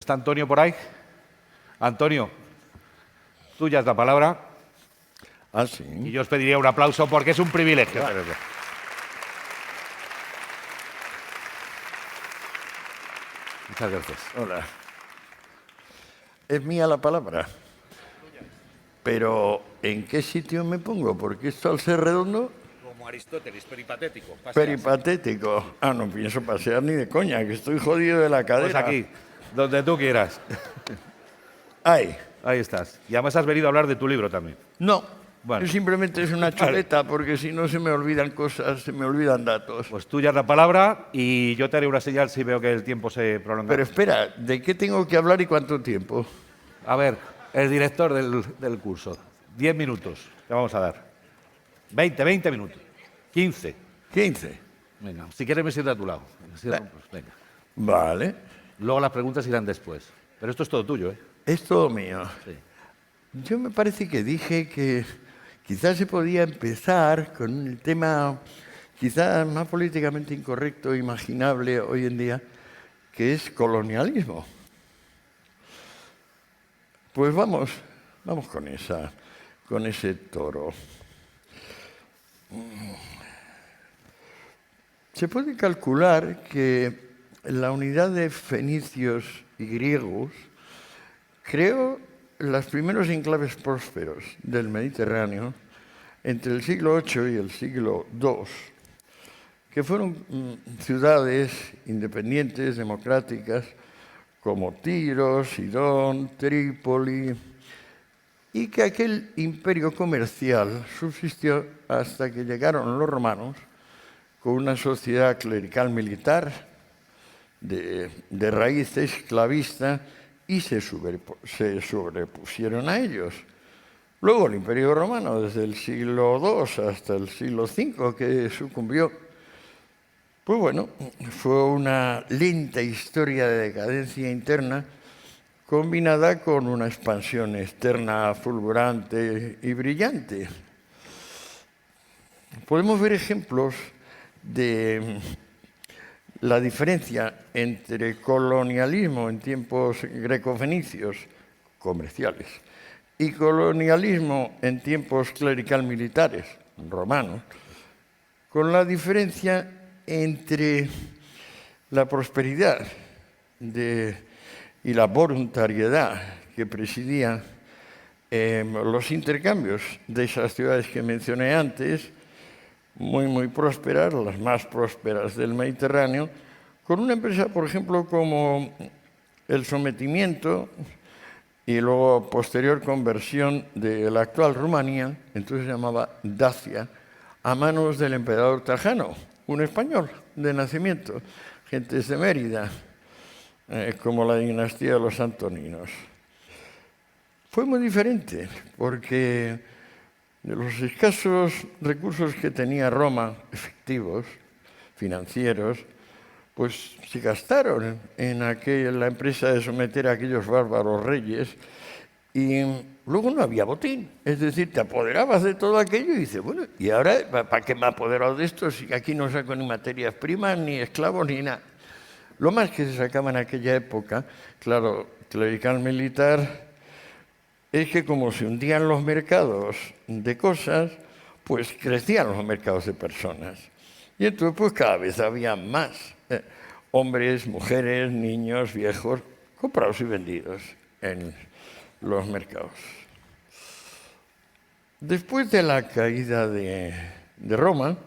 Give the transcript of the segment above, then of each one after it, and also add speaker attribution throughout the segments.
Speaker 1: ¿Está Antonio por ahí? Antonio, tuya es la palabra.
Speaker 2: Ah, sí.
Speaker 1: Y yo os pediría un aplauso porque es un privilegio. Muchas gracias.
Speaker 2: Hola. Es mía la palabra. Pero, ¿en qué sitio me pongo? Porque esto al ser redondo...
Speaker 1: Como Aristóteles, peripatético.
Speaker 2: Peripatético. Ah, no pienso pasear ni de coña, que estoy jodido de la cadera.
Speaker 1: Pues aquí, donde tú quieras.
Speaker 2: Ahí.
Speaker 1: Ahí estás. Y además has venido a hablar de tu libro también.
Speaker 2: No.
Speaker 1: Bueno.
Speaker 2: Simplemente es una chuleta, porque si no se me olvidan cosas, se me olvidan datos.
Speaker 1: Pues tuya es la palabra y yo te haré una señal si veo que el tiempo se prolonga.
Speaker 2: Pero espera, ¿de qué tengo que hablar y cuánto tiempo?
Speaker 1: A ver, el director del curso. 10 minutos te vamos a dar. 20 minutos. 15.
Speaker 2: 15.
Speaker 1: Venga, si quieres me siento a tu lado. Pues, venga.
Speaker 2: Vale.
Speaker 1: Luego las preguntas irán después. Pero esto es todo tuyo, ¿eh?
Speaker 2: Es todo mío.
Speaker 1: Sí.
Speaker 2: Yo me parece que dije que quizás se podía empezar con el tema quizás más políticamente incorrecto, imaginable hoy en día, que es colonialismo. Pues vamos con ese toro. Se puede calcular que la unidad de fenicios y griegos creó los primeros enclaves prósperos del Mediterráneo entre el siglo VIII y el siglo II, que fueron ciudades independientes, democráticas, como Tiro, Sidón, Trípoli, y que aquel imperio comercial subsistió hasta que llegaron los romanos con una sociedad clerical militar de raíz esclavista y se sobrepusieron a ellos. Luego el Imperio Romano, desde el siglo II hasta el siglo V, que sucumbió. Pues bueno, fue una lenta historia de decadencia interna combinada con una expansión externa fulgurante y brillante. Podemos ver ejemplos de la diferencia entre colonialismo en tiempos greco-fenicios comerciales y colonialismo en tiempos clerical-militares romanos, con la diferencia entre la prosperidad y la voluntariedad que presidían los intercambios de esas ciudades que mencioné antes, muy prósperas, las más prósperas del Mediterráneo, con una empresa, por ejemplo, como el sometimiento y luego posterior conversión de la actual Rumanía, entonces se llamaba Dacia, a manos del emperador Trajano, un español de nacimiento, gentes de Mérida, como la dinastía de los Antoninos. Fue muy diferente, porque de los escasos recursos que tenía Roma, efectivos, financieros, pues se gastaron en la empresa de someter a aquellos bárbaros reyes y luego no había botín. Es decir, te apoderabas de todo aquello y dices, bueno, ¿y ahora para qué me he apoderado de esto si aquí no saco ni materias primas, ni esclavos, ni nada? Lo más que se sacaba en aquella época, claro, clerical militar, es que como se hundían los mercados de cosas, pues crecían los mercados de personas. Y entonces pues cada vez había más hombres, mujeres, niños, viejos, comprados y vendidos en los mercados. Después de la caída de Roma,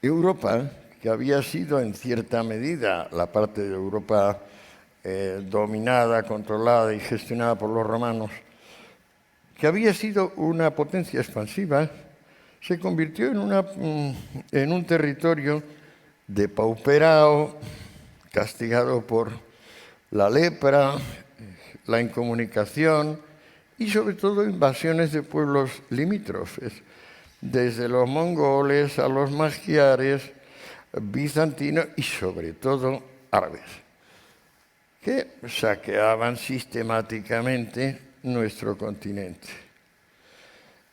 Speaker 2: Europa, que había sido en cierta medida la parte de Europa dominada, controlada y gestionada por los romanos, que había sido una potencia expansiva, se convirtió en un territorio depauperado, castigado por la lepra, la incomunicación y sobre todo invasiones de pueblos limítrofes, desde los mongoles a los magiares, bizantinos y sobre todo árabes, que saqueaban sistemáticamente nuestro continente.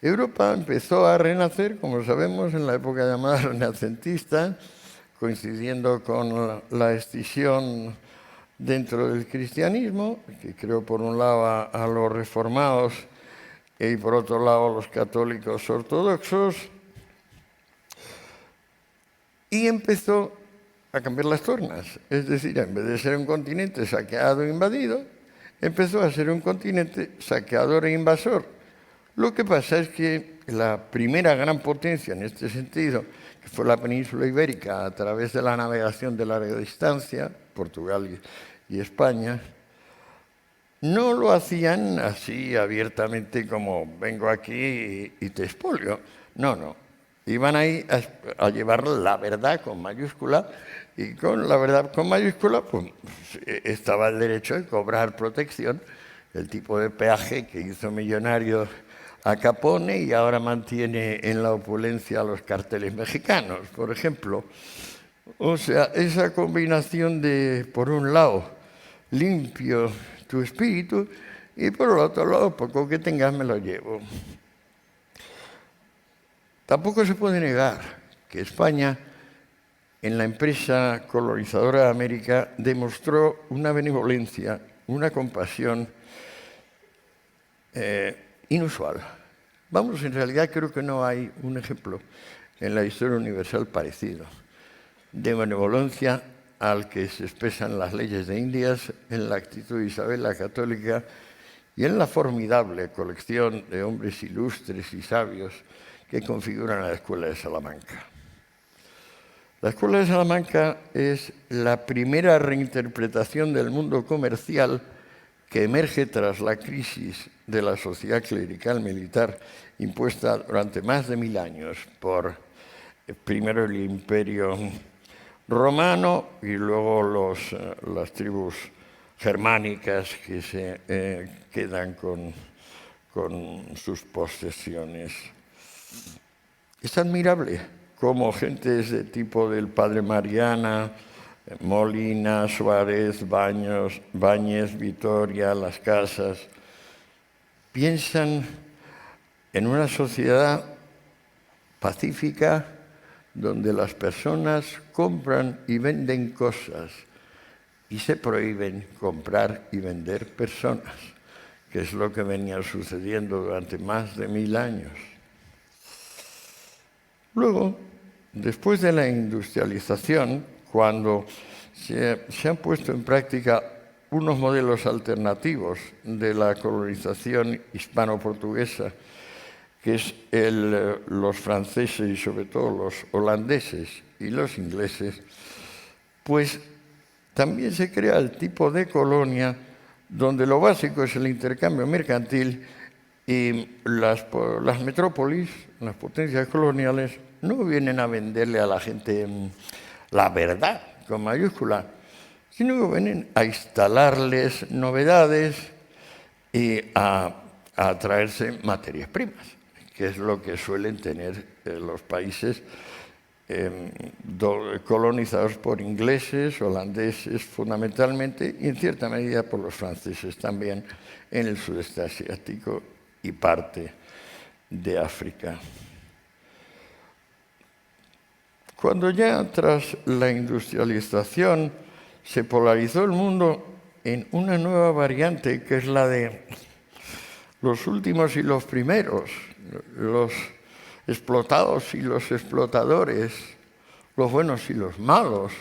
Speaker 2: Europa empezó a renacer, como sabemos, en la época llamada renacentista, coincidiendo con la escisión dentro del cristianismo, que creó por un lado a los reformados y por otro lado a los católicos ortodoxos, y empezó a cambiar las tornas. Es decir, en vez de ser un continente saqueado e invadido, empezó a ser un continente saqueador e invasor. Lo que pasa es que la primera gran potencia en este sentido, que fue la península ibérica a través de la navegación de larga distancia, Portugal y España, no lo hacían así abiertamente como vengo aquí y te expolio. No, no. Iban ahí a llevar la verdad con mayúscula, y con la verdad con mayúscula pues, estaba el derecho de cobrar protección, el tipo de peaje que hizo millonario a Capone y ahora mantiene en la opulencia a los carteles mexicanos, por ejemplo. O sea, esa combinación de, por un lado, limpio tu espíritu y por el otro lado, poco que tengas me lo llevo. Tampoco se puede negar que España, en la empresa colonizadora de América, demostró una benevolencia, una compasión inusual. Vamos, en realidad creo que no hay un ejemplo en la historia universal parecido de benevolencia al que se expresan las leyes de Indias, en la actitud de Isabel la Católica y en la formidable colección de hombres ilustres y sabios que configuran la Escuela de Salamanca. La Escuela de Salamanca es la primera reinterpretación del mundo comercial que emerge tras la crisis de la sociedad clerical militar impuesta durante más de 1000 años por primero el Imperio romano y luego las tribus germánicas que se quedan con sus posesiones. Es admirable cómo gentes de tipo del padre Mariana, Molina, Suárez, Báñez, Vitoria, Las Casas, piensan en una sociedad pacífica donde las personas compran y venden cosas y se prohíben comprar y vender personas, que es lo que venía sucediendo durante más de 1000 años. Luego, después de la industrialización, cuando se han puesto en práctica unos modelos alternativos de la colonización hispano-portuguesa, que es los franceses y sobre todo los holandeses y los ingleses, pues también se crea el tipo de colonia donde lo básico es el intercambio mercantil y las metrópolis, las potencias coloniales, no vienen a venderle a la gente la verdad, con mayúscula, sino que vienen a instalarles novedades y a traerse materias primas, que es lo que suelen tener los países colonizados por ingleses, holandeses fundamentalmente, y en cierta medida por los franceses también en el sudeste asiático y parte de África. Cuando ya tras la industrialización se polarizó el mundo en una nueva variante que es la de los últimos y los primeros, los explotados y los explotadores, los buenos y los malos,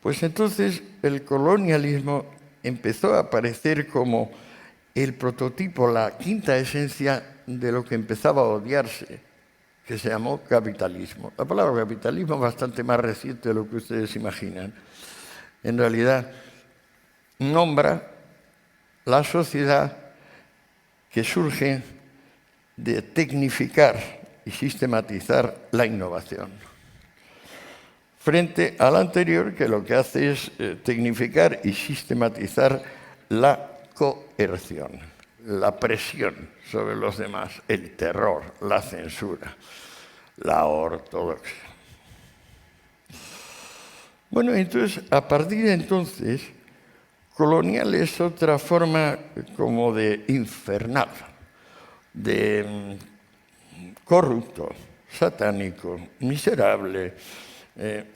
Speaker 2: pues entonces el colonialismo empezó a aparecer como el prototipo, la quinta esencia de lo que empezaba a odiarse, que se llamó capitalismo. La palabra capitalismo es bastante más reciente de lo que ustedes imaginan. En realidad, nombra la sociedad que surge de tecnificar y sistematizar la innovación, frente a la anterior, que lo que hace es tecnificar y sistematizar la coerción, la presión sobre los demás, el terror, la censura, la ortodoxia. Bueno, entonces, a partir de entonces, colonial es otra forma como de infernal, de corrupto, satánico, miserable,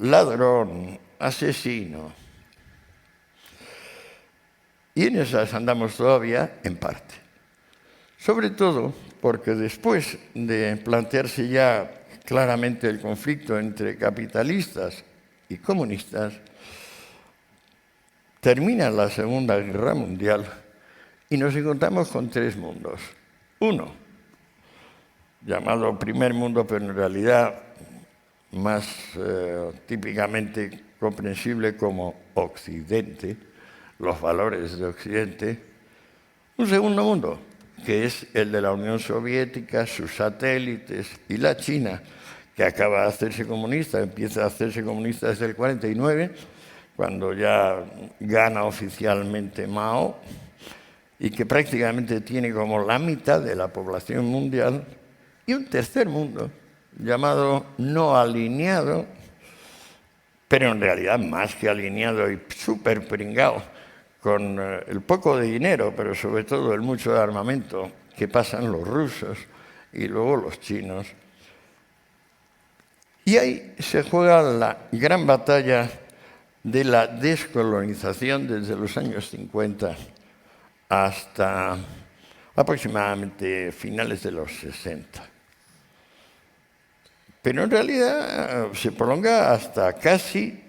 Speaker 2: ladrón, asesino. Y en esas andamos todavía en parte. Sobre todo porque después de plantearse ya claramente el conflicto entre capitalistas y comunistas, termina la Segunda Guerra Mundial y nos encontramos con tres mundos. Uno, llamado primer mundo, pero en realidad más típicamente comprensible como Occidente, los valores de Occidente. Un segundo mundo, que es el de la Unión Soviética, sus satélites, y la China, que acaba de hacerse comunista, empieza a hacerse comunista desde el 49, cuando ya gana oficialmente Mao, y que prácticamente tiene como la mitad de la población mundial, y un tercer mundo, llamado no alineado, pero en realidad más que alineado y súper pringado, con el poco de dinero, pero sobre todo el mucho de armamento que pasan los rusos y luego los chinos. Y ahí se juega la gran batalla de la descolonización desde los años 50 hasta aproximadamente finales de los 60. Pero en realidad se prolonga hasta casi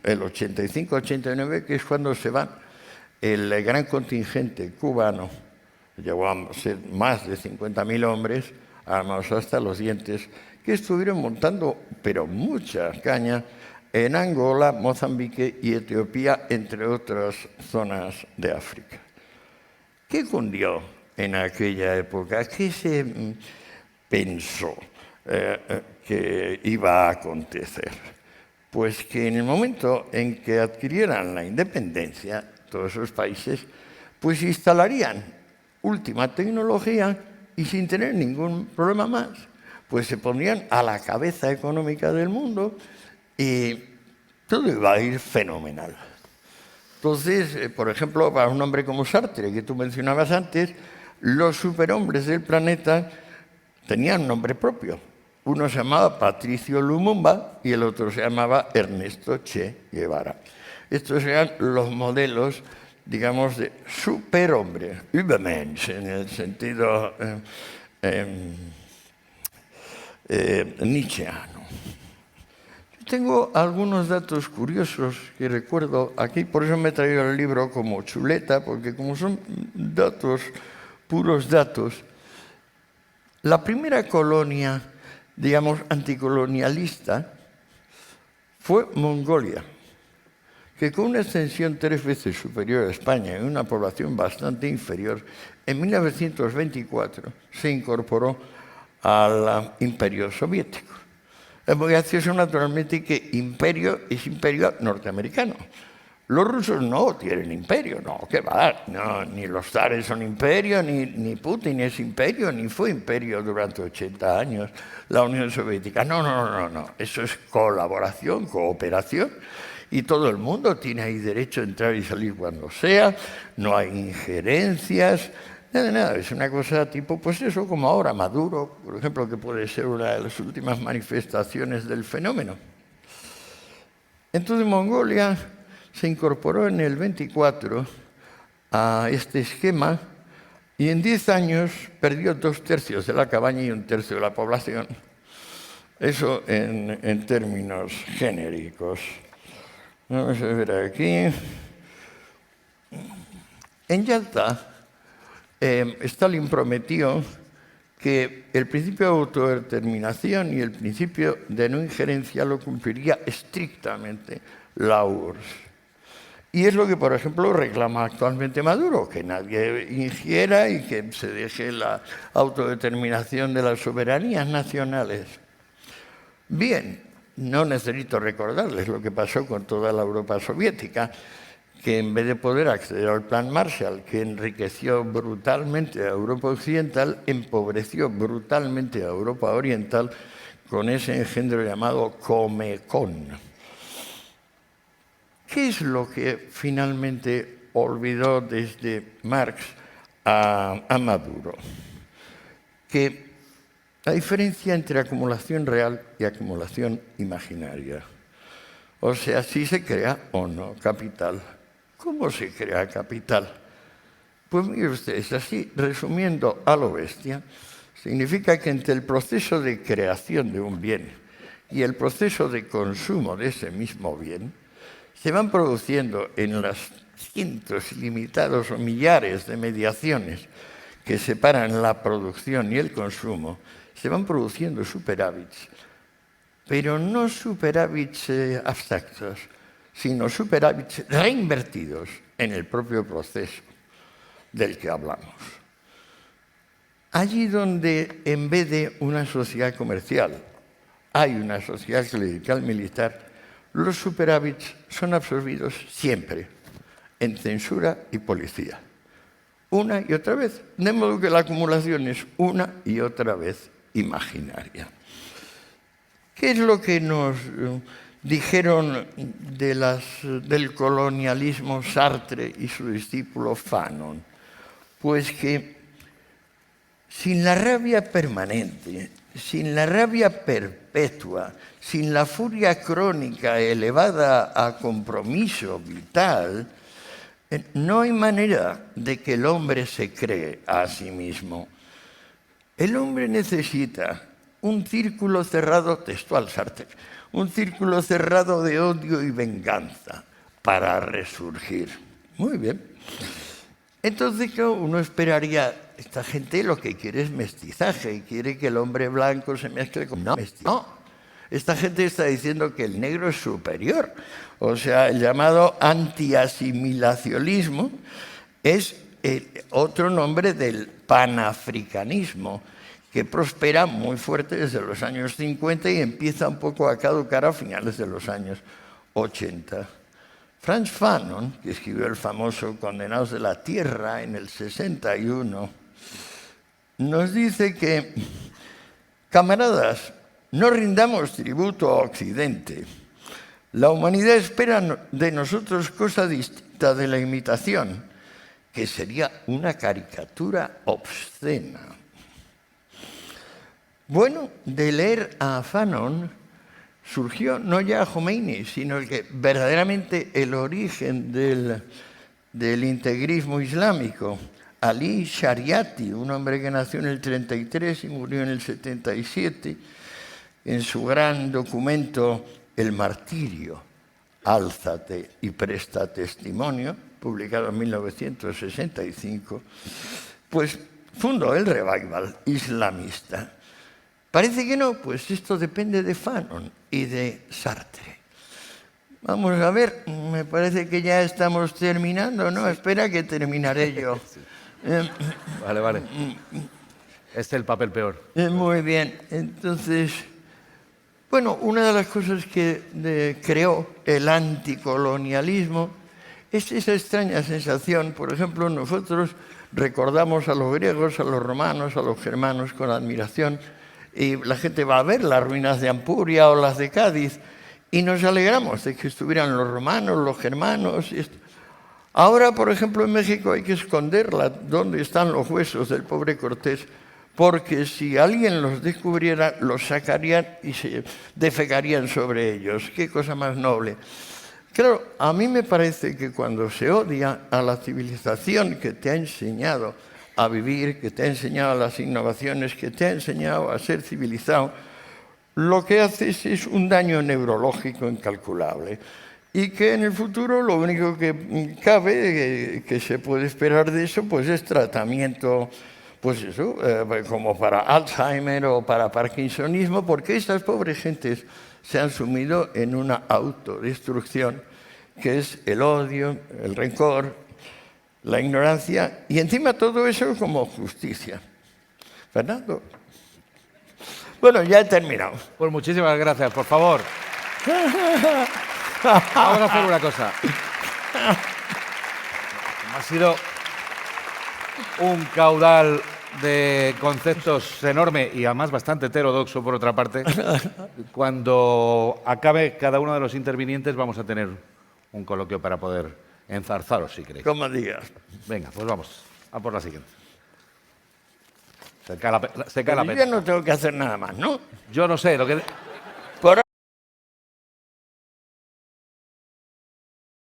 Speaker 2: el 85-89, que es cuando se va el gran contingente cubano, llegó a ser más de 50.000 hombres, armados hasta los dientes, que estuvieron montando, pero mucha caña, en Angola, Mozambique y Etiopía, entre otras zonas de África. ¿Qué cundió en aquella época? ¿Qué se pensó que iba a acontecer? Pues que en el momento en que adquirieran la independencia, todos esos países, pues instalarían última tecnología y sin tener ningún problema más, pues se pondrían a la cabeza económica del mundo y todo iba a ir fenomenal. Entonces, por ejemplo, para un hombre como Sartre, que tú mencionabas antes, los superhombres del planeta tenían nombre propio. Uno se llamaba Patricio Lumumba y el otro se llamaba Ernesto Che Guevara. Estos eran los modelos, digamos, de superhombre, Übermensch, en el sentido nietzscheano. Tengo algunos datos curiosos que recuerdo aquí, por eso me he traído el libro como chuleta, porque como son datos, puros datos, la primera colonia, digamos, anticolonialista fue Mongolia, que con una extensión 3 veces superior a España y una población bastante inferior, en 1924 se incorporó al Imperio Soviético. Es muy gracioso, naturalmente, que imperio es imperio norteamericano. Los rusos no tienen imperio, no, ¿qué va? No, ni los zares son imperio, ni Putin es imperio, ni fue imperio durante 80 años la Unión Soviética. No. Eso es colaboración, cooperación, y todo el mundo tiene ahí derecho a entrar y salir cuando sea, no hay injerencias, nada. Es una cosa tipo, pues eso, como ahora Maduro, por ejemplo, que puede ser una de las últimas manifestaciones del fenómeno. Entonces Mongolia se incorporó en el 24 a este esquema y en 10 años perdió 2/3 de la cabaña y 1/3 de la población. Eso en términos genéricos. Vamos a ver aquí. En Yalta, Stalin prometió que el principio de autodeterminación y el principio de no injerencia lo cumpliría estrictamente la URSS. Y es lo que, por ejemplo, reclama actualmente Maduro, que nadie ingiera y que se deje la autodeterminación de las soberanías nacionales. Bien, no necesito recordarles lo que pasó con toda la Europa soviética, que en vez de poder acceder al Plan Marshall, que enriqueció brutalmente a Europa Occidental, empobreció brutalmente a Europa Oriental con ese engendro llamado Comecon. ¿Qué es lo que finalmente olvidó desde Marx a Maduro? Que la diferencia entre acumulación real y acumulación imaginaria. O sea, si se crea o no capital. ¿Cómo se crea capital? Pues mire ustedes, así, resumiendo a lo bestia, significa que entre el proceso de creación de un bien y el proceso de consumo de ese mismo bien, se van produciendo en las cientos ilimitados o millares de mediaciones que separan la producción y el consumo, se van produciendo superávits, pero no superávits abstractos, sino superávits reinvertidos en el propio proceso del que hablamos. Allí donde, en vez de una sociedad comercial, hay una sociedad clerical militar, los superávits son absorbidos siempre en censura y policía. Una y otra vez. De modo que la acumulación es una y otra vez imaginaria. ¿Qué es lo que nos dijeron del colonialismo Sartre y su discípulo Fanon? Pues que sin la rabia permanente, sin la rabia perpetua, sin la furia crónica elevada a compromiso vital, no hay manera de que el hombre se cree a sí mismo. El hombre necesita un círculo cerrado, textual Sartre, un círculo cerrado de odio y venganza para resurgir. Muy bien. Entonces uno esperaría, esta gente lo que quiere es mestizaje y quiere que el hombre blanco se mezcle con mestizaje. No, esta gente está diciendo que el negro es superior. O sea, el llamado antiasimilacionismo es otro nombre del panafricanismo, que prospera muy fuerte desde los años 50 y empieza un poco a caducar a finales de los años 80. Frantz Fanon, que escribió el famoso Condenados de la Tierra en el 61, nos dice que, camaradas, no rindamos tributo a Occidente. La humanidad espera de nosotros cosa distinta de la imitación, que sería una caricatura obscena. Bueno, de leer a Fanon surgió no ya Jomeini, sino el que verdaderamente el origen del integrismo islámico. Ali Shariati, un hombre que nació en el 33 y murió en el 77, en su gran documento El martirio, álzate y presta testimonio, publicado en 1965, pues fundó el revival islamista. Parece que no, pues esto depende de Fanon y de Sartre. Vamos a ver, me parece que ya estamos terminando, ¿no? Sí. Espera que terminaré yo. Sí.
Speaker 1: Vale. Este es el papel peor.
Speaker 2: Muy bien, entonces, bueno, una de las cosas que creó el anticolonialismo es esa extraña sensación. Por ejemplo, nosotros recordamos a los griegos, a los romanos, a los germanos con admiración, y la gente va a ver las ruinas de Ampuria o las de Cádiz y nos alegramos de que estuvieran los romanos, los germanos. Ahora, por ejemplo, en México hay que esconderla donde están los huesos del pobre Cortés, porque si alguien los descubriera, los sacarían y se defecarían sobre ellos. Qué cosa más noble. Claro, a mí me parece que cuando se odia a la civilización que te ha enseñado a vivir, que te ha enseñado las innovaciones, que te ha enseñado a ser civilizado, lo que haces es un daño neurológico incalculable. Y que en el futuro lo único que cabe, que se puede esperar de eso, pues es tratamiento, pues eso, como para Alzheimer o para Parkinsonismo, porque estas pobres gentes se han sumido en una autodestrucción, que es el odio, el rencor, la ignorancia, y encima todo eso como justicia. Fernando. Bueno, ya he terminado.
Speaker 1: Pues muchísimas gracias, por favor. Vamos a hacer una cosa. Ha sido un caudal de conceptos enorme y además bastante heterodoxo, por otra parte. Cuando acabe cada uno de los intervinientes vamos a tener un coloquio para poder enzarzaros, si queréis.
Speaker 2: Como digas.
Speaker 1: Venga, pues vamos a por la siguiente. Se cae la
Speaker 2: Pero yo ya
Speaker 1: pena.
Speaker 2: no tengo que hacer nada más, ¿no?
Speaker 1: Yo no sé,